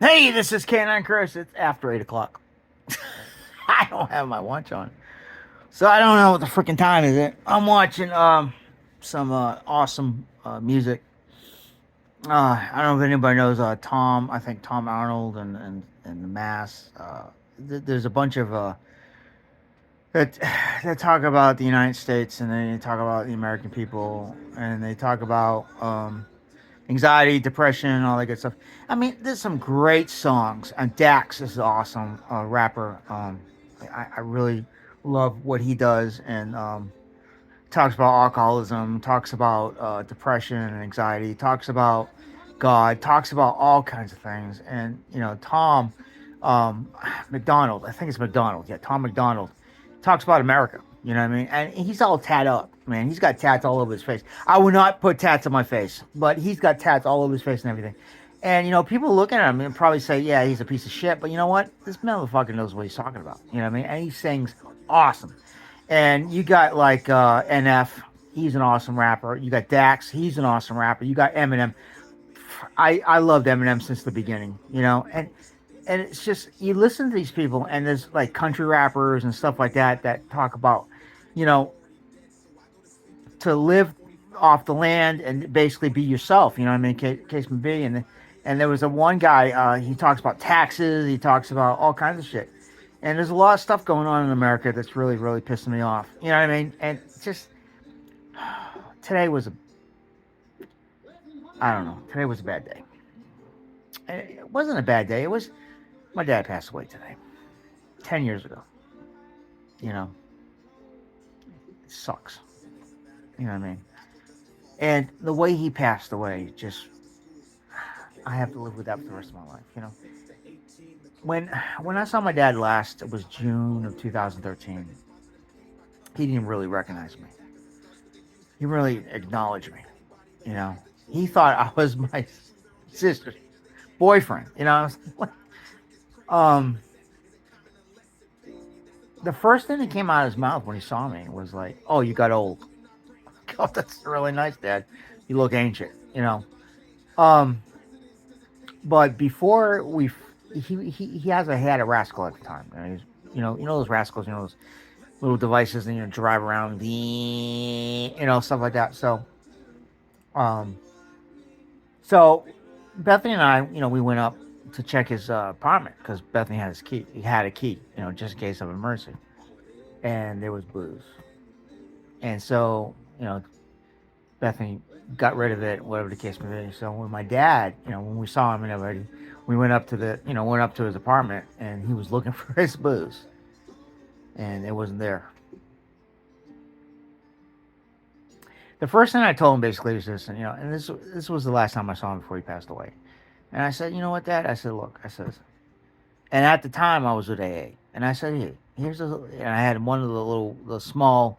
Hey, this is Canine Chris. It's after 8 o'clock. I don't have my watch on. So I don't know what the freaking time is it. I'm watching some awesome music. I don't know if anybody knows Tom. I think Tom Arnold and the Mass. There's a bunch of that that talk about the United States, and then they talk about the American people, and they talk about anxiety, depression, all that good stuff. I mean, there's some great songs. And Dax is an awesome rapper. I really love what he does, and talks about alcoholism, talks about depression and anxiety, talks about God, talks about all kinds of things. And Tom McDonald, I think it's McDonald, yeah, Tom McDonald, talks about America. You know what I mean? And he's all tat up, man. He's got tats all over his face. I would not put tats on my face, but he's got tats all over his face and everything. And people looking at him and probably say, "Yeah, he's a piece of shit." But you know what? This motherfucker knows what he's talking about. You know what I mean? And he sings awesome. And you got like NF, he's an awesome rapper. You got Dax, he's an awesome rapper. You got Eminem. I loved Eminem since the beginning, and it's just you listen to these people, and there's like country rappers and stuff like that talk about, you know, to live off the land and basically be yourself. You know what I mean? Case may be, and there was a one guy. He talks about taxes. He talks about all kinds of shit. And there's a lot of stuff going on in America that's really, really pissing me off. You know what I mean? And just today was I don't know. Today was a bad day. It wasn't a bad day. It was my dad passed away today, 10 years ago. You know, it sucks. You know what I mean? And the way he passed away, just I have to live with that for the rest of my life. When I saw my dad last, it was June of 2013. He didn't really recognize me. He really acknowledged me. You know, he thought I was my sister's boyfriend. Um, the first thing that came out of his mouth when he saw me was like, "Oh, you got old." Oh, that's really nice, Dad. You look ancient. Um, but before he had a rascal at the time. And he's, those rascals, those little devices, and drive around, stuff like that. Um, so Bethany and I, we went up to check his apartment because Bethany had his key. He had a key, just in case of emergency. And there was booze. And so, Bethany got rid of it, whatever the case may be. So when my dad, when we saw him and everybody, we went up to his apartment, and he was looking for his booze, and it wasn't there. The first thing I told him basically was this, and this was the last time I saw him before he passed away. And I said, "You know what, Dad?" I said, "Look," I said, and at the time I was with AA, and I said, "Hey, and I had one of the small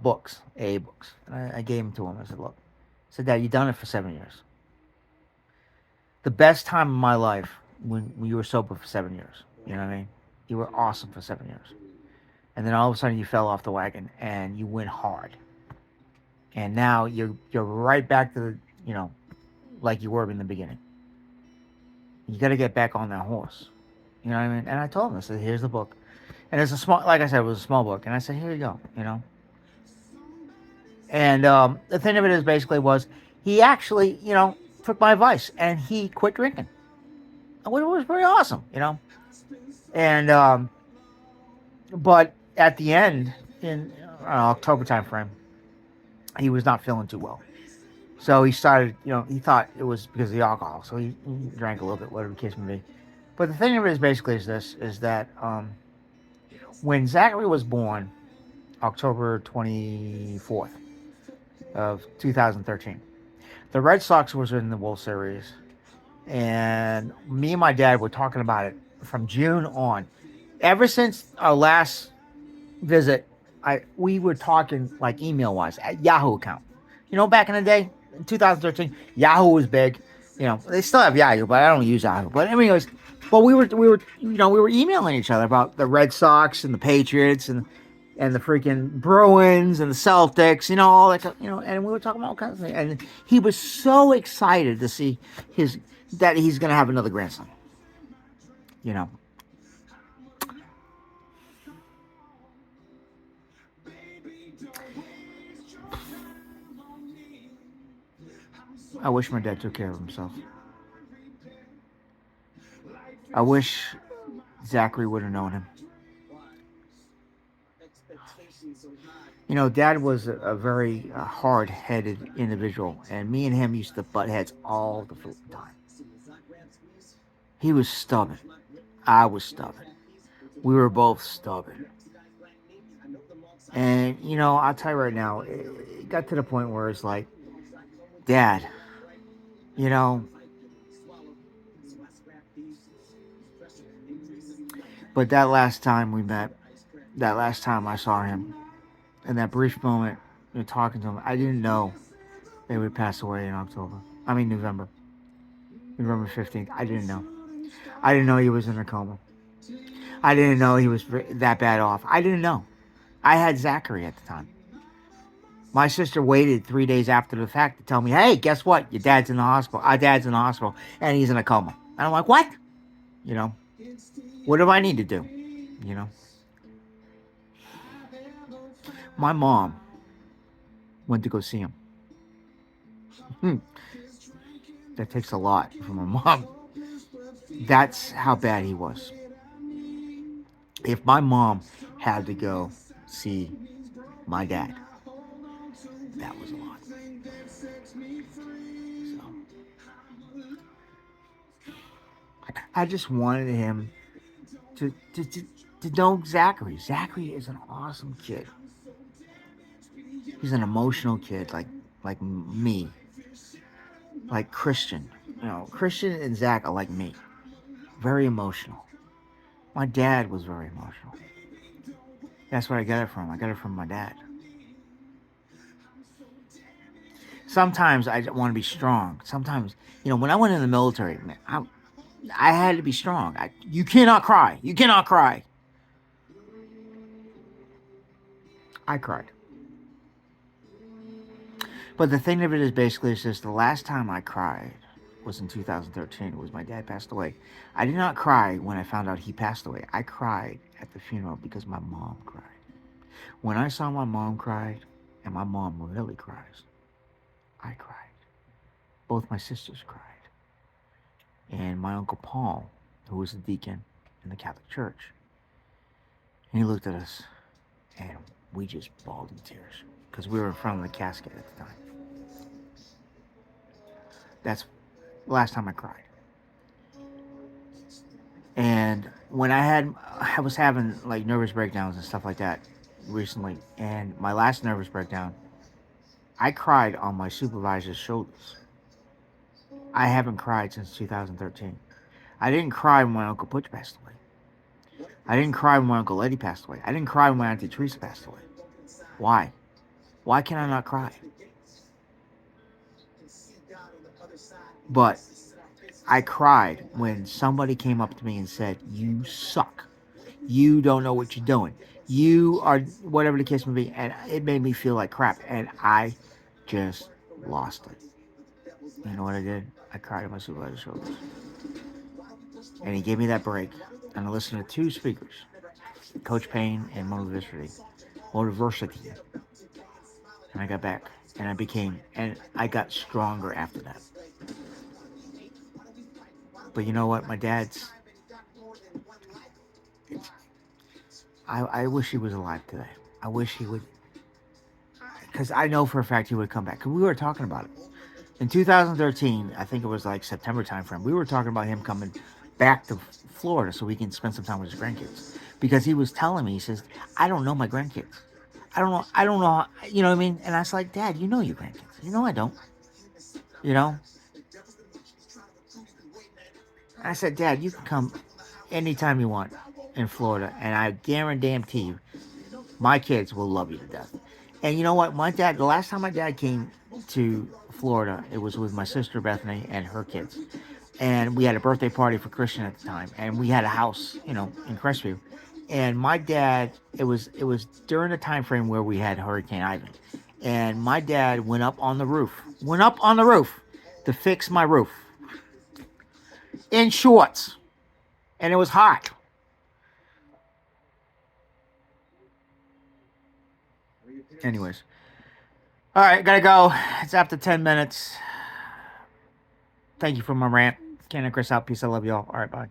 books, AA books, and I gave them to him. I said, "Look," I said, "Dad, you've done it for 7 years. The best time of my life when you were sober for 7 years. You know what I mean? You were awesome for 7 years, and then all of a sudden you fell off the wagon and you went hard, and now you're right back to like you were in the beginning. You got to get back on that horse." You know what I mean? And I told him, I said, "Here's the book," and it's a small, like I said, it was a small book, and I said, "Here you go," And the thing of it is, basically, was he actually, took my advice and he quit drinking. It was pretty awesome, And but at the end, in October time frame, he was not feeling too well. So he started, he thought it was because of the alcohol. So he drank a little bit, whatever the case may be. But the thing of it is, basically, is that when Zachary was born, October 24th of 2013, the Red Sox was in the World Series, and me and my dad were talking about it from June on. Ever since our last visit, we were talking like email wise at Yahoo account. Back in the day, in 2013, Yahoo was big. They still have Yahoo, but I don't use Yahoo. But anyways, we were emailing each other about the Red Sox and the Patriots and the freaking Bruins and the Celtics, all that, and we were talking about all kinds of things. And he was so excited to see that he's going to have another grandson. you know, I wish my dad took care of himself. I wish Zachary would have known him. Dad was a very hard-headed individual, and me and him used to butt heads all the time. He was stubborn. I was stubborn. We were both stubborn. And, I'll tell you right now, it got to the point where it's like, Dad, you know, but that last time we met, that last time I saw him, in that brief moment, talking to him, I didn't know they would pass away in October. I mean, November. November 15th. I didn't know. I didn't know he was in a coma. I didn't know he was that bad off. I didn't know. I had Zachary at the time. My sister waited 3 days after the fact to tell me, hey, guess what? Your dad's in the hospital. Our dad's in the hospital, and he's in a coma. And I'm like, what? What do I need to do? My mom went to go see him. That takes a lot from my mom. That's how bad he was. If my mom had to go see my dad, that was a lot. So, I just wanted him to know Zachary. Zachary is an awesome kid. He's an emotional kid, like me, like Christian. Christian and Zach are like me, very emotional. My dad was very emotional. That's where I got it from. I got it from my dad. Sometimes I want to be strong. Sometimes, when I went in the military, man, I had to be strong. You cannot cry. You cannot cry. I cried. But the thing of it is basically it's just the last time I cried was in 2013. It was my dad passed away. I did not cry when I found out he passed away. I cried at the funeral because my mom cried. When I saw my mom cried, and my mom really cries, I cried. Both my sisters cried. And my Uncle Paul, who was a deacon in the Catholic Church, he looked at us and we just bawled in tears because we were in front of the casket at the time. That's the last time I cried. And when I was having like nervous breakdowns and stuff like that recently, and my last nervous breakdown, I cried on my supervisor's shoulders. I haven't cried since 2013. I didn't cry when my Uncle Butch passed away. I didn't cry when my Uncle Eddie passed away. I didn't cry when my Auntie Teresa passed away. Why? Why can I not cry? But I cried when somebody came up to me and said, you suck. You don't know what you're doing. You are whatever the case may be. And it made me feel like crap. And I just lost it. You know what I did? I cried on my supervisor's shoulders. And he gave me that break. And I listened to two speakers, Coach Payne and Motiversity. And I got back. And I got stronger after that. But you know what? My dad's... I wish he was alive today. I wish he would... Because I know for a fact he would come back. Because we were talking about it. In 2013, I think it was like September timeframe, we were talking about him coming back to Florida so we can spend some time with his grandkids. Because he was telling me, he says, I don't know my grandkids. I don't know, you know what I mean? And I was like, Dad, you know your grandkids. You know I don't. And I said, Dad, you can come anytime you want in Florida, and I guarantee you, my kids will love you to death. And you know what? The last time my dad came to Florida, it was with my sister Bethany and her kids. And we had a birthday party for Christian at the time, and we had a house, in Crestview. And my dad, it was during the time frame where we had Hurricane Ivan. And my dad went up on the roof to fix my roof in shorts. and it was hot. Anyways. All right, gotta go. It's after 10 minutes. Thank you for my rant. Ken and Chris out. Peace. I love y'all. All right, bye.